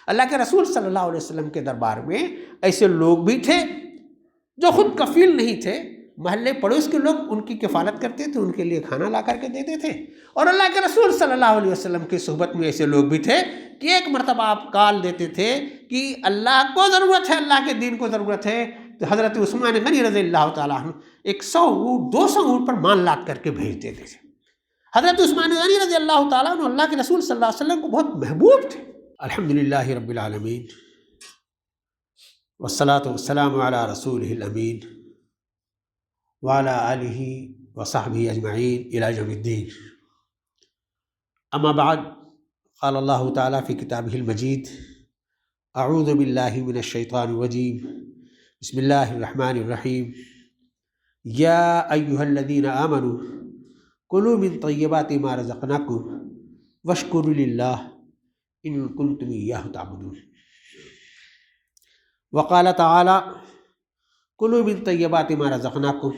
اللہ کے رسول صلی اللہ علیہ وسلم کے دربار میں ایسے لوگ بھی تھے جو خود کفیل نہیں تھے، محلے پڑوس کے لوگ ان کی کفالت کرتے تھے، ان کے لیے کھانا لا کر کے دیتے تھے، اور اللہ کے رسول صلی اللہ علیہ وسلم کی صحبت میں ایسے لوگ بھی تھے کہ ایک مرتبہ آپ کال دیتے تھے کہ اللہ کو ضرورت ہے، اللہ کے دین کو ضرورت ہے، تو حضرت عثمان غنی رضی اللہ تعالیٰ عنہ 100 اونٹ 200 اونٹ پر مال لاد کر کے بھیج دیتے تھے۔ حضرت عثمان غنی رضی اللہ تعالیٰ عنہ اللہ کے رسول صلی اللہ علیہ وسلم کو بہت محبوب تھے۔ الحمدللہ رب العالمین والصلاة والسلام علی رسولہ الامین وعلی آلہ وصحبہ اجمعین الی یوم الدین۔ اما بعد، قال اللہ تعالیٰ فی کتابہ المجید: اعوذ باللہ من الشیطان الرجیم، بسم اللہ الرحمن الرحیم، یا ایہا الذین آمنوا کلوا من طیبات ما رزقناکم واشکروا للہ ان کنتم ایاہ تعبدون۔ وقال تعالی: کلوا من طیبات ما رزقناکم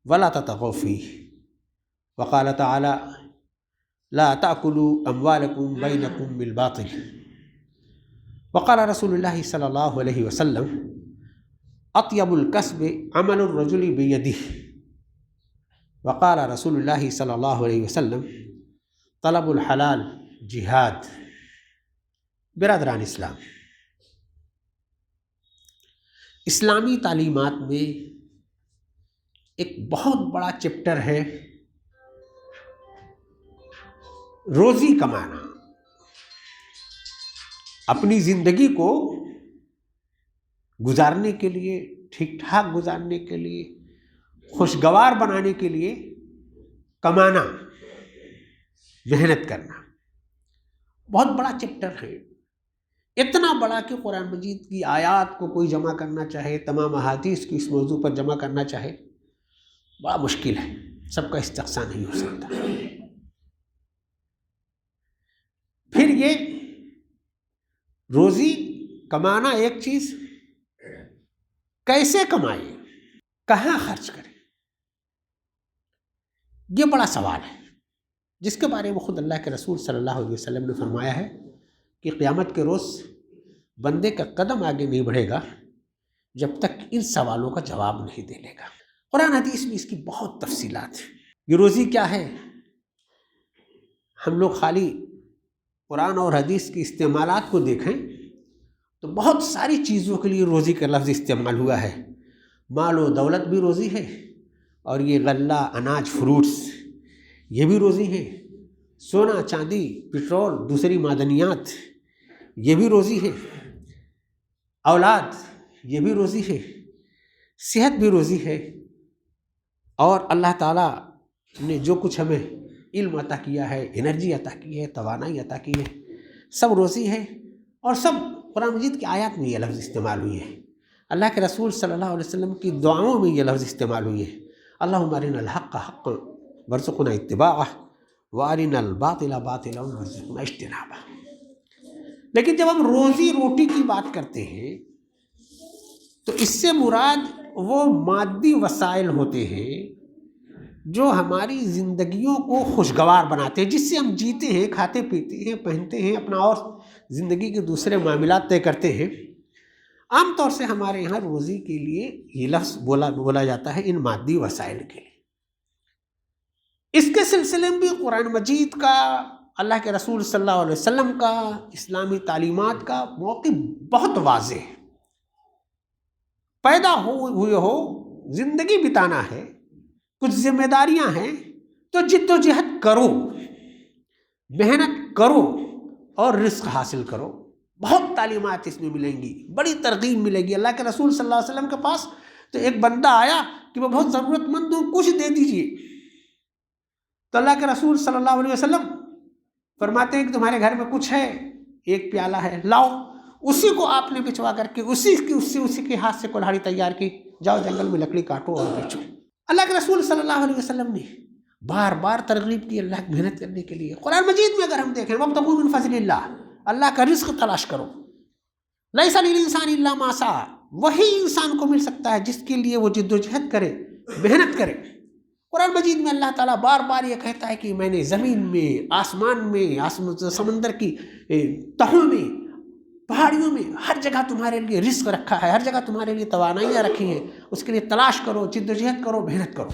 ولا تطغوا فیہ۔ وقال تعالی: لا تأکلوا اموالکم بینکم بالباطل۔ وقال رسول اللہ صلی اللہ علیہ وسلم: اطیب الکسب عمل الرجل بیدہ۔ وقال رسول اللہ صلی اللہ علیہ وسلم: طلب الحلال جہاد۔ برادران اسلام، اسلامی تعلیمات میں ایک بہت بڑا چیپٹر ہے روزی کمانا۔ اپنی زندگی کو گزارنے کے لیے، ٹھیک ٹھاک گزارنے کے لیے، خوشگوار بنانے کے لیے کمانا، محنت کرنا، بہت بڑا چیپٹر ہے۔ اتنا بڑا کہ قرآن مجید کی آیات کو کوئی جمع کرنا چاہے، تمام احادیث کی اس موضوع پر جمع کرنا چاہے، بڑا مشکل ہے، سب کا استقصاء نہیں ہو سکتا۔ پھر یہ روزی کمانا ایک چیز، کیسے کمائیں، کہاں خرچ کریں، یہ بڑا سوال ہے، جس کے بارے میں خود اللہ کے رسول صلی اللہ علیہ وسلم نے فرمایا ہے کہ قیامت کے روز بندے کا قدم آگے نہیں بڑھے گا جب تک ان سوالوں کا جواب نہیں دے لے گا۔ قرآن حدیث میں اس کی بہت تفصیلات ہیں۔ یہ روزی کیا ہے؟ ہم لوگ خالی قرآن اور حدیث کی استعمالات کو دیکھیں تو بہت ساری چیزوں کے لیے روزی کا لفظ استعمال ہوا ہے۔ مال و دولت بھی روزی ہے، اور یہ غلہ، اناج، فروٹس یہ بھی روزی ہے، سونا، چاندی، پٹرول، دوسری معدنیات یہ بھی روزی ہے، اولاد یہ بھی روزی ہے، صحت بھی روزی ہے، اور اللہ تعالیٰ نے جو کچھ ہمیں علم عطا کیا ہے، انرجی عطا کی ہے، توانائی عطا کی ہے، سب روزی ہے، اور سب قرآن مجید کی آیات میں یہ لفظ استعمال ہوئی ہے۔ اللہ کے رسول صلی اللہ علیہ وسلم کی دعاؤں میں یہ لفظ استعمال ہوئی ہے: اللہم ارنا الحق حقا وارزقنا اتباعہ وارنا الباطل باطلا وارزقنا اجتنابہ۔ لیکن جب ہم روزی روٹی کی بات کرتے ہیں تو اس سے مراد وہ مادی وسائل ہوتے ہیں جو ہماری زندگیوں کو خوشگوار بناتے ہیں، جس سے ہم جیتے ہیں، کھاتے پیتے ہیں، پہنتے ہیں، اپنا اور زندگی کے دوسرے معاملات طے کرتے ہیں۔ عام طور سے ہمارے یہاں روزی کے لیے یہ لفظ بولا جاتا ہے ان مادی وسائل کے لیے۔ اس کے سلسلے میں بھی قرآن مجید کا، اللہ کے رسول صلی اللہ علیہ وسلم کا، اسلامی تعلیمات کا موقف بہت واضح ہے۔ پیدا ہوئے ہو، زندگی بتانا ہے، کچھ ذمہ داریاں ہیں، تو جد و جہد کرو، محنت کرو اور رزق حاصل کرو۔ بہت تعلیمات اس میں ملیں گی، بڑی ترغیب ملے گی۔ اللہ کے رسول صلی اللہ علیہ وسلم کے پاس تو ایک بندہ آیا کہ میں بہت ضرورت مند ہوں، کچھ دے دیجئے، تو اللہ کے رسول صلی اللہ علیہ وسلم فرماتے ہیں کہ تمہارے گھر میں کچھ ہے، ایک پیالہ ہے، لاؤ۔ اسی کو آپ نے بچوا کر کے اسی کے ہاتھ سے کلہاڑی تیار کی، جاؤ جنگل میں لکڑی کاٹو اور بیچو۔ اللہ کے رسول صلی اللہ علیہ وسلم نے بار بار ترغیب کی اللہ کی محنت کرنے کے لیے۔ قرآن مجید میں اگر ہم دیکھیں، وابتغوا من فضل اللہ، اللہ کا رزق تلاش کرو۔ لیس للانسان الا ما سعى، وہی انسان کو مل سکتا ہے جس کے لیے وہ جد و جہد کرے، محنت کرے۔ قرآن مجید میں اللہ تعالیٰ بار بار یہ کہتا ہے کہ میں نے زمین میں، آسمان میں، سمندر کی تہوں میں پہاڑیوں میں ہر جگہ تمہارے لیے رزق رکھا ہے، ہر جگہ تمہارے لیے توانائیاں رکھی ہیں، اس کے لیے تلاش کرو، جدوجہد کرو، محنت کرو۔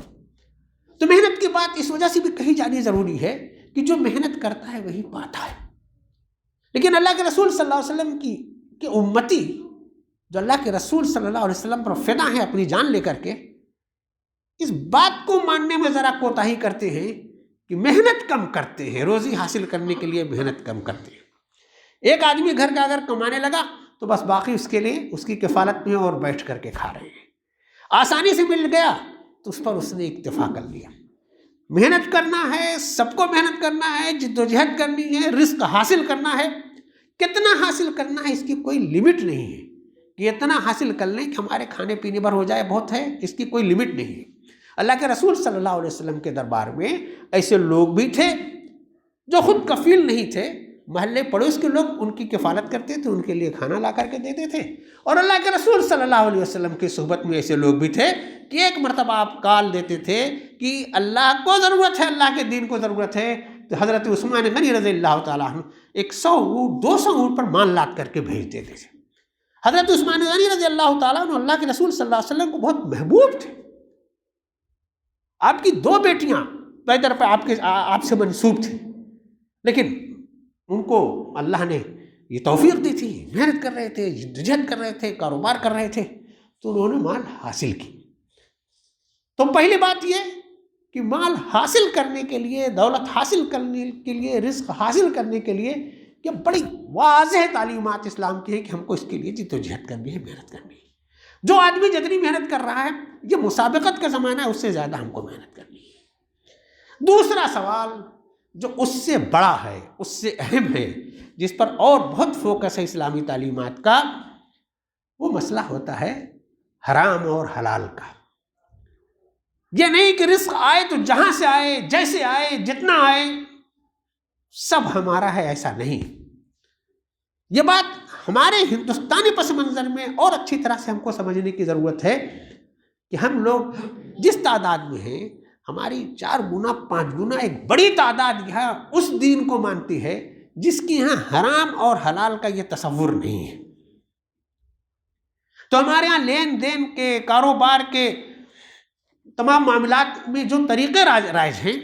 تو محنت کی بات اس وجہ سے بھی کہی جانی ضروری ہے کہ جو محنت کرتا ہے وہی پاتا ہے۔ لیکن اللہ کے رسول صلی اللہ علیہ وسلم کی امتی جو اللہ کے رسول صلی اللہ علیہ وسلم پر فدا ہیں اپنی جان لے کر کے، اس بات کو ماننے میں ذرا کوتاہی کرتے ہیں کہ محنت کم کرتے ہیں، روزی حاصل کرنے کے لیے محنت کم کرتے ہیں۔ ایک آدمی گھر کا اگر کمانے لگا تو بس باقی اس کے لیے اس کی کفالت میں اور بیٹھ کر کے کھا رہے ہیں۔ آسانی سے مل گیا تو اس پر اس نے اکتفا کر لیا۔ محنت کرنا ہے، سب کو محنت کرنا ہے، جدوجہد کرنی ہے، رزق حاصل کرنا ہے۔ کتنا حاصل کرنا ہے اس کی کوئی لمٹ نہیں ہے کہ اتنا حاصل کر لیں کہ ہمارے کھانے پینے پر ہو جائے بہت ہے، اس کی کوئی لمٹ نہیں ہے۔ اللہ کے رسول صلی اللہ علیہ وسلم کے دربار میں ایسے لوگ بھی تھے جو خود کفیل نہیں تھے، محلے پڑوس کے لوگ ان کی کفالت کرتے تھے، ان کے لیے کھانا لا کر کے دیتے تھے۔ اور اللہ کے رسول صلی اللہ علیہ وسلم کی صحبت میں ایسے لوگ بھی تھے کہ ایک مرتبہ آپ کال دیتے تھے کہ اللہ کو ضرورت ہے، اللہ کے دین کو ضرورت ہے، تو حضرت عثمان غنی رضی اللہ تعالیٰ عنہ 100 اونٹ 200 اونٹ پر مال لاد کر کے بھیج دیتے تھے۔ حضرت عثمان غنی رضی اللہ تعالیٰ عنہ اللہ کے رسول صلی اللہ علیہ وسلم کو بہت محبوب تھے۔ آپ کی 2 بیٹیاں پیدر پہ آپ سے منسوب تھیں، لیکن ان کو اللہ نے یہ توفیق دی تھی، محنت کر رہے تھے، جدوجہد کر رہے تھے، کاروبار کر رہے تھے، تو انہوں نے مال حاصل کی۔ تو پہلی بات یہ کہ مال حاصل کرنے کے لیے، دولت حاصل کرنے کے لیے، رزق حاصل کرنے کے لیے یہ بڑی واضح تعلیمات اسلام کی ہیں کہ ہم کو اس کے لیے جدوجہد کرنی ہے، محنت کرنی ہے۔ جو آدمی جتنی محنت کر رہا ہے، یہ مسابقت کا زمانہ ہے، اس سے زیادہ ہم کو محنت کرنی ہے۔ دوسرا سوال جو اس سے بڑا ہے، اس سے اہم ہے، جس پر اور بہت فوکس ہے اسلامی تعلیمات کا، وہ مسئلہ ہوتا ہے حرام اور حلال کا۔ یہ نہیں کہ رزق آئے تو جہاں سے آئے، جیسے آئے، جتنا آئے سب ہمارا ہے، ایسا نہیں۔ یہ بات ہمارے ہندوستانی پس منظر میں اور اچھی طرح سے ہم کو سمجھنے کی ضرورت ہے کہ ہم لوگ جس تعداد میں ہیں، ہماری 4 گنا 5 گنا ایک بڑی تعداد یہاں اس دین کو مانتی ہے جس کی یہاں حرام اور حلال کا یہ تصور نہیں ہے۔ تو ہمارے یہاں لین دین کے، کاروبار کے تمام معاملات میں جو طریقے رائج ہیں،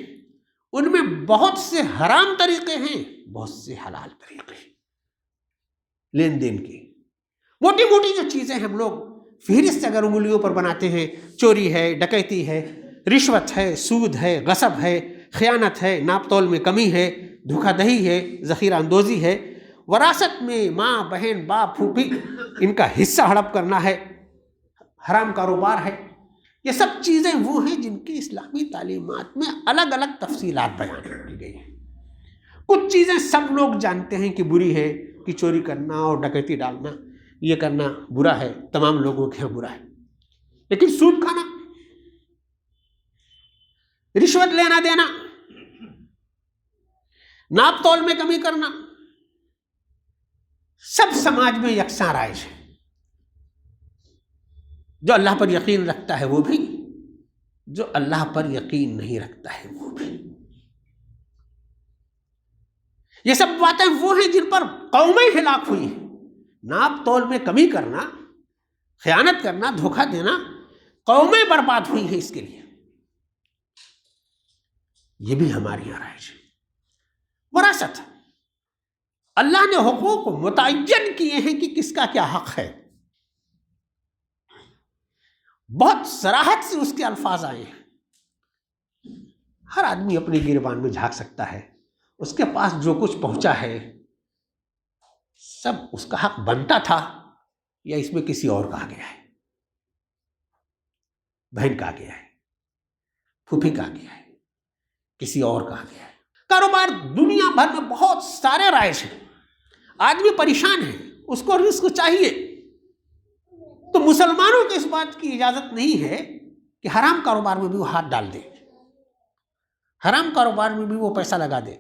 ان میں بہت سے حرام طریقے ہیں، بہت سے حلال طریقے ہیں لین دین کی۔ موٹی موٹی جو چیزیں ہم لوگ فہرست اگر انگلیوں پر بناتے ہیں، چوری ہے، ڈکیتی ہے، رشوت ہے، سود ہے، غصب ہے، خیانت ہے، ناپ تول میں کمی ہے، دھوکہ دہی ہے، ذخیرہ اندوزی ہے، وراثت میں ماں، بہن، باپ، پھوپھی ان کا حصہ ہڑپ کرنا ہے، حرام کاروبار ہے۔ یہ سب چیزیں وہ ہیں جن کی اسلامی تعلیمات میں الگ الگ تفصیلات بیان کی گئی ہیں۔ کچھ چیزیں سب لوگ جانتے ہیں کہ بری ہے، کہ چوری کرنا اور ڈکیتی ڈالنا، یہ کرنا برا ہے، تمام لوگوں کے یہاں برا ہے۔ لیکن سود کھانا، رشوت لینا دینا، ناپ تول میں کمی کرنا، سب سماج میں یکساں رائج ہے۔ جو اللہ پر یقین رکھتا ہے وہ بھی، جو اللہ پر یقین نہیں رکھتا ہے وہ بھی۔ یہ سب باتیں وہ ہیں جن پر قومیں ہلاک ہوئی ہیں۔ ناپ تول میں کمی کرنا، خیانت کرنا، دھوکہ دینا، قومیں برباد ہوئی ہیں اس کے لیے۔ یہ بھی ہمارے یہاں رائج ہے۔ وراثت، اللہ نے حقوق متعین کیے ہیں کہ کس کا کیا حق ہے، بہت صراحت سے اس کے الفاظ آئے ہیں۔ ہر آدمی اپنے گریبان میں جھانک سکتا ہے، اس کے پاس جو کچھ پہنچا ہے سب اس کا حق بنتا تھا یا اس میں کسی اور کا آ گیا ہے، بہن کا آ گیا ہے، پھوپھی کا آ گیا ہے، کسی اور کا آ گیا ہے۔ کاروبار دنیا بھر میں بہت سارے رائج ہیں، آدمی پریشان ہے، اس کو رزق چاہیے، تو مسلمانوں کو اس بات کی اجازت نہیں ہے کہ حرام کاروبار میں بھی وہ ہاتھ ڈال دے، حرام کاروبار میں بھی وہ پیسہ لگا دے،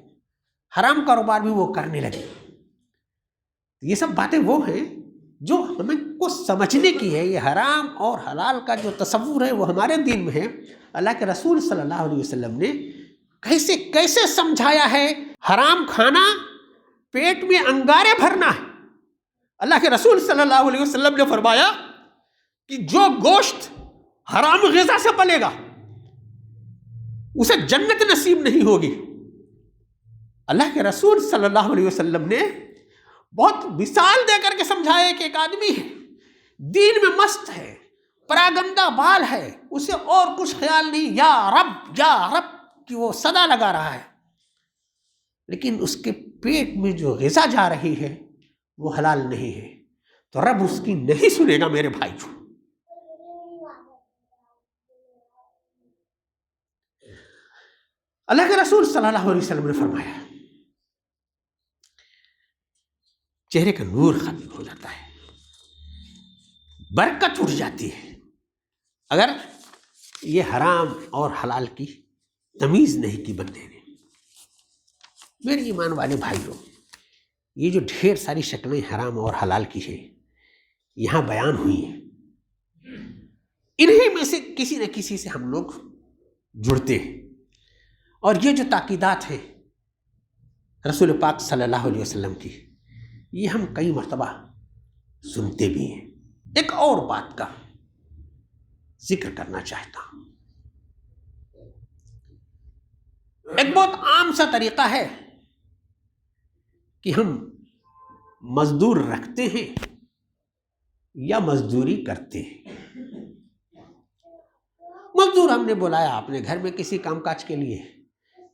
حرام کاروبار بھی وہ کرنے لگے۔ یہ سب باتیں وہ ہیں جو ہمیں کو سمجھنے کی ہے۔ یہ حرام اور حلال کا جو تصور ہے وہ ہمارے دین میں ہے۔ اللہ کے رسول صلی اللہ علیہ وسلم نے کیسے کیسے سمجھایا ہے۔ حرام کھانا پیٹ میں انگارے بھرنا ہے۔ اللہ کے رسول صلی اللہ علیہ وسلم نے فرمایا کہ جو گوشت حرام غذا سے پلے گا اسے جنت نصیب نہیں ہوگی۔ اللہ کے رسول صلی اللہ علیہ وسلم نے بہت مثال دے کر کے سمجھایا کہ ایک آدمی ہے، دین میں مست ہے، پراگندہ بال ہے، اسے اور کچھ خیال نہیں، یا رب کہ وہ صدا لگا رہا ہے، لیکن اس کے پیٹ میں جو غذا جا رہی ہے وہ حلال نہیں ہے، تو رب اس کی نہیں سنے گا میرے بھائی کو۔ اللہ کے رسول صلی اللہ علیہ وسلم نے فرمایا چہرے کا نور ختم ہو جاتا ہے، برکت اٹھ جاتی ہے اگر یہ حرام اور حلال کی تمیز نہیں کی بندے نے۔ میرے ایمان والے بھائیوں، یہ جو ڈھیر ساری شکلیں حرام اور حلال کی ہیں یہاں بیان ہوئی ہیں، انہی میں سے کسی نہ کسی سے ہم لوگ جڑتے ہیں، اور یہ جو تاکیدات ہیں رسول پاک صلی اللہ علیہ وسلم کی، یہ ہم کئی مرتبہ سنتے بھی ہیں۔ ایک اور بات کا ذکر کرنا چاہتا ہوں۔ ایک بہت عام سا طریقہ ہے کہ ہم مزدور رکھتے ہیں یا مزدوری کرتے ہیں۔ مزدور ہم نے بلایا اپنے گھر میں کسی کام کاج کے لیے،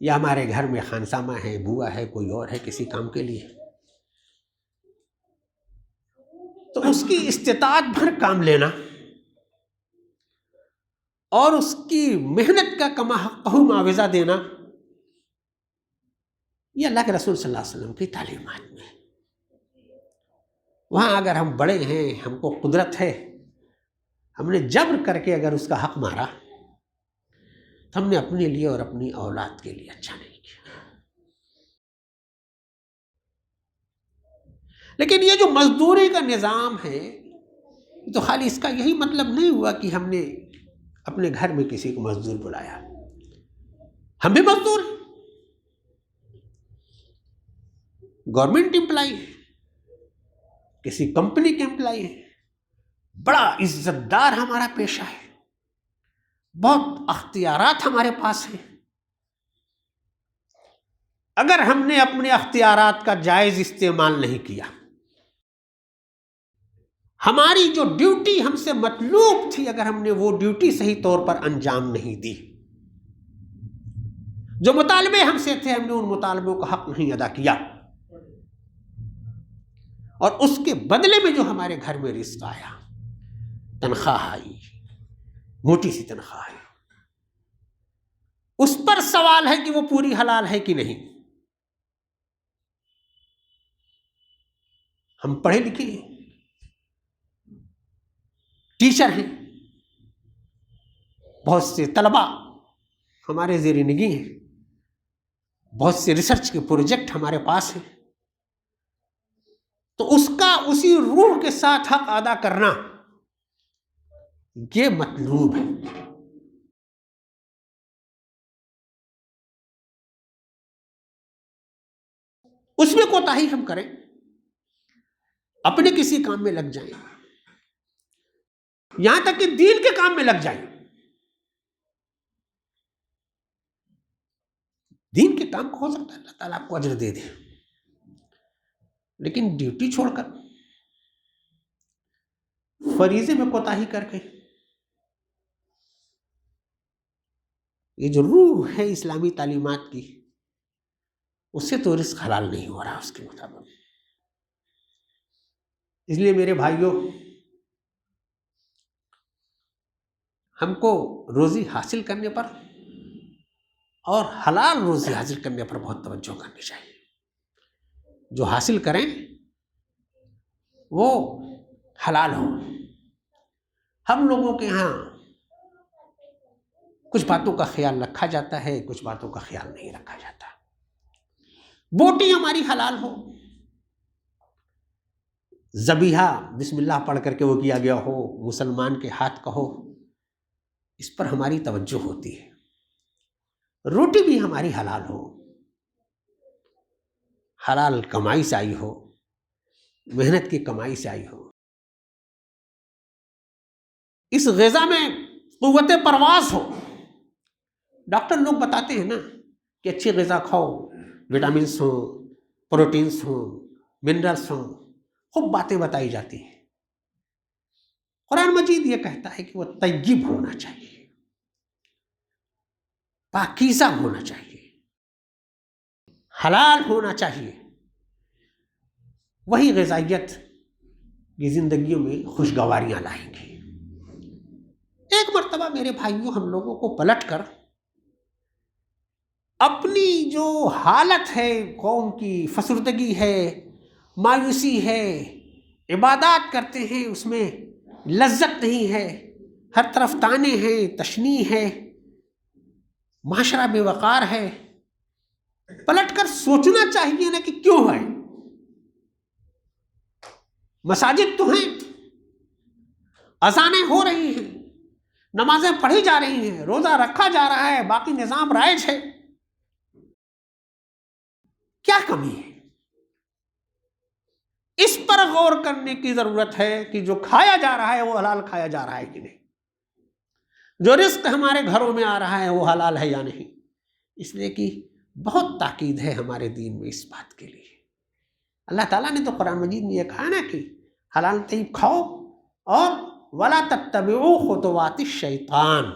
یا ہمارے گھر میں خانسامہ ہے، بوا ہے، کوئی اور ہے کسی کام کے لیے، تو اس کی استطاعت بھر کام لینا اور اس کی محنت کا کما حقہ معاوضہ دینا، یہ اللہ کے رسول صلی اللہ علیہ وسلم کی تعلیمات میں ہے۔ وہاں اگر ہم بڑے ہیں، ہم کو قدرت ہے، ہم نے جبر کر کے اگر اس کا حق مارا تو ہم نے اپنے لیے اور اپنی اولاد کے لیے اچھا نہیں کیا۔ لیکن یہ جو مزدوری کا نظام ہے تو خالی اس کا یہی مطلب نہیں ہوا کہ ہم نے اپنے گھر میں کسی کو مزدور بلایا، ہم بھی مزدور ہیں، گورنمنٹ امپلائی ہیں، کسی کمپنی کے امپلائی ہیں، بڑا عزت دار ہمارا پیشہ ہے، بہت اختیارات ہمارے پاس ہیں۔ اگر ہم نے اپنے اختیارات کا جائز استعمال نہیں کیا، ہماری جو ڈیوٹی ہم سے مطلوب تھی اگر ہم نے وہ ڈیوٹی صحیح طور پر انجام نہیں دی، جو مطالبے ہم سے تھے ہم نے ان مطالبوں کا حق نہیں ادا کیا، اور اس کے بدلے میں جو ہمارے گھر میں رزق آیا، تنخواہ آئی، موٹی سی تنخواہ آئی، اس پر سوال ہے کہ وہ پوری حلال ہے کہ نہیں۔ ہم پڑھے لکھے ہیں، ٹیچر ہیں، بہت سے طلباء ہمارے زیر نگی ہیں، بہت سے ریسرچ کے پروجیکٹ ہمارے پاس ہیں، تو اس کا اسی روح کے ساتھ حق ادا کرنا یہ مطلوب ہے۔ اس میں کوتاہی ہم کریں، اپنے کسی کام میں لگ جائیں، یہاں تک کہ دین کے کام میں لگ جائیں، دین کے کام کو ہو سکتا ہے اللہ تعالیٰ آپ کو اجر دے دے، لیکن ڈیوٹی چھوڑ کر فریضے میں کوتاہی کر کے، یہ جو روح ہے اسلامی تعلیمات کی، اس سے تو رزق حلال نہیں ہو رہا اس کے مطابق۔ اس لیے میرے بھائیوں، ہم کو روزی حاصل کرنے پر اور حلال روزی حاصل کرنے پر بہت توجہ کرنی چاہیے۔ جو حاصل کریں وہ حلال ہو۔ ہم لوگوں کے ہاں کچھ باتوں کا خیال رکھا جاتا ہے، کچھ باتوں کا خیال نہیں رکھا جاتا۔ بوٹی ہماری حلال ہو، ذبیحہ بسم اللہ پڑھ کر کے وہ کیا گیا ہو، مسلمان کے ہاتھ کا ہو، اس پر ہماری توجہ ہوتی ہے۔ روٹی بھی ہماری حلال ہو، حلال کمائی سے آئی ہو، محنت کی کمائی سے آئی ہو۔ اس غذا میں قوت پرواز ہو۔ ڈاکٹر لوگ بتاتے ہیں نا کہ اچھی غذا کھاؤ، وٹامنس ہوں، پروٹینس ہوں، منرلس ہوں، خوب باتیں بتائی جاتی ہیں۔ قرآن مجید یہ کہتا ہے کہ وہ طیب ہونا چاہیے، پاکیزہ ہونا چاہیے، حلال ہونا چاہیے۔ وہی غذائیت کی زندگیوں میں خوشگواریاں لائیں گی۔ ایک مرتبہ میرے بھائیوں ہم لوگوں کو پلٹ کر اپنی جو حالت ہے، قوم کی فسردگی ہے، مایوسی ہے، عبادات کرتے ہیں اس میں لذت نہیں ہے، ہر طرف تانے ہیں، تشنیع ہے، معاشرہ بے وقار ہے، پلٹ کر سوچنا چاہیے نا کہ کیوں ہے۔ مساجد تو ہیں، اذانیں ہو رہی ہیں، نمازیں پڑھی جا رہی ہیں، روزہ رکھا جا رہا ہے، باقی نظام رائج ہے، کیا کمی ہے؟ اس پر غور کرنے کی ضرورت ہے کہ جو کھایا جا رہا ہے وہ حلال کھایا جا رہا ہے کہ نہیں، جو رزق ہمارے گھروں میں آ رہا ہے وہ حلال ہے یا نہیں۔ اس لیے کہ بہت تاکید ہے ہمارے دین میں اس بات کے لیے۔ اللہ تعالیٰ نے تو قرآن مجید میں یہ کہا نا کہ حلال طیب کھاؤ، اور وَلَا تَتَّبِعُوا خُطُوَاتِ الشَّيْطَانِ،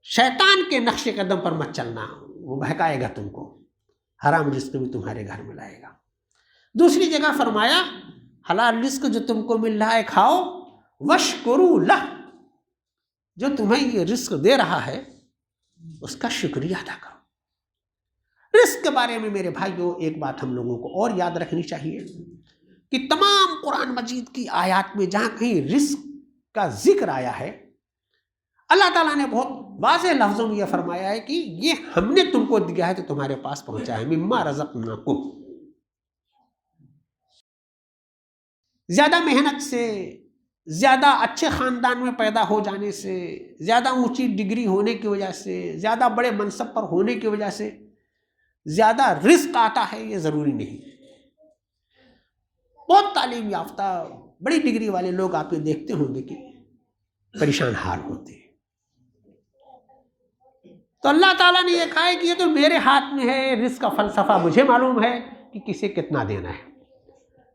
شیطان کے نقش قدم پر مت چلنا، وہ بہکائے گا تم کو، حرام رزق بھی تمہارے گھر میں لائے گا۔ دوسری جگہ فرمایا حلال رزق جو تم کو مل رہا ہے کھاؤ، وَاشْكُرُوا لَهُ، جو تمہیں یہ رزق دے رہا ہے اس کا شکریہ ادا کرو۔ رزق کے بارے میں میرے بھائیوں ایک بات ہم لوگوں کو اور یاد رکھنی چاہیے کہ تمام قرآن مجید کی آیات میں جہاں کہیں رزق کا ذکر آیا ہے، اللہ تعالیٰ نے بہت واضح لفظوں میں یہ فرمایا ہے کہ یہ ہم نے تم کو دیا ہے تو تمہارے پاس پہنچا ہے، مما رزقناکم۔ زیادہ محنت سے، زیادہ اچھے خاندان میں پیدا ہو جانے سے، زیادہ اونچی ڈگری ہونے کی وجہ سے، زیادہ بڑے منصب پر ہونے کی وجہ سے زیادہ رزق آتا ہے، یہ ضروری نہیں۔ بہت تعلیم یافتہ بڑی ڈگری والے لوگ آپ یہ دیکھتے ہوں گے کہ پریشان حال ہوتے ہیں۔ تو اللہ تعالیٰ نے یہ کہا ہے کہ یہ تو میرے ہاتھ میں ہے، رزق کا فلسفہ مجھے معلوم ہے کہ کسے کتنا دینا ہے،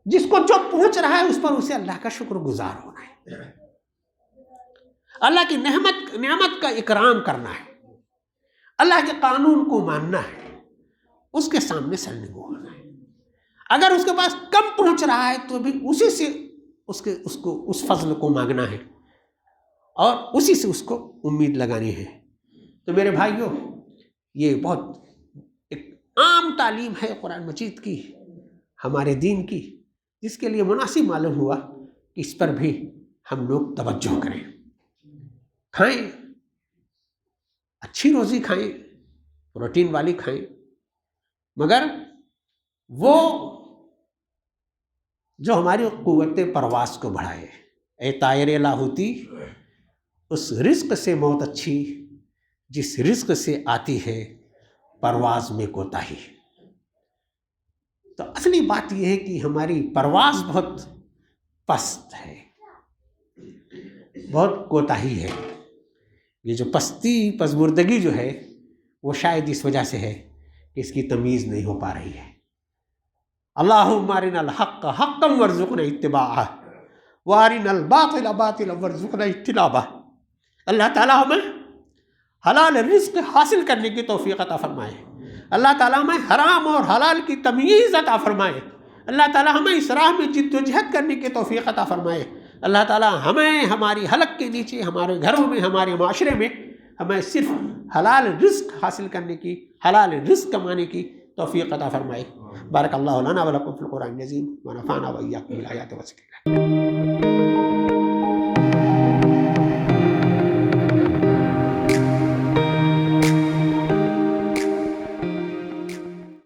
جس کو جو پہنچ رہا ہے اس پر اسے اللہ کا شکر گزار ہونا ہے، اللہ کی نعمت کا اکرام کرنا ہے، اللہ کے قانون کو ماننا ہے، اس کے سامنے سرنگو ہونا ہے۔ اگر اس کے پاس کم پہنچ رہا ہے تو بھی اسی سے اس فضل کو مانگنا ہے اور اسی سے اس کو امید لگانی ہے۔ تو میرے بھائیوں، یہ بہت ایک عام تعلیم ہے قرآن مجید کی، ہمارے دین کی، جس کے لیے مناسب معلوم ہوا کہ اس پر بھی ہم لوگ توجہ کریں، کھائیں، اچھی روزی کھائیں، پروٹین والی کھائیں، مگر وہ جو ہماری قوت پرواز کو بڑھائے۔ اے طائر لاہوتی، اس رزق سے موت اچھی جس رزق سے آتی ہے پرواز میں کوتاہی۔ تو اصلی بات یہ ہے کہ ہماری پرواز بہت پست ہے، بہت کوتاہی ہے۔ یہ جو پسماندگی جو ہے وہ شاید اس وجہ سے ہے کہ اس کی تمیز نہیں ہو پا رہی ہے۔ اللہم ارنا الحق حقا وارزقنا اتباعہ وارنا الباطل باطلا وارزقنا اجتنابہ۔ اللہ تعالیٰ ہمیں حلال رزق حاصل کرنے کی توفیق عطا فرمائے، اللہ تعالیٰ ہمیں حرام اور حلال کی تمیز عطا فرمائے، اللہ تعالیٰ ہمیں اس راہ میں جد و جہد کرنے کی توفیق عطا فرمائے، اللہ تعالیٰ ہمیں ہماری حلق کے نیچے، ہمارے گھروں میں، ہمارے معاشرے میں ہمیں صرف حلال رزق حاصل کرنے کی، حلال رزق کمانے کی توفیق عطا فرمائے۔ بارک اللہ لنا ولکم فی القرآن العظیم ونفعنا وإیاکم بالآیات والذکر۔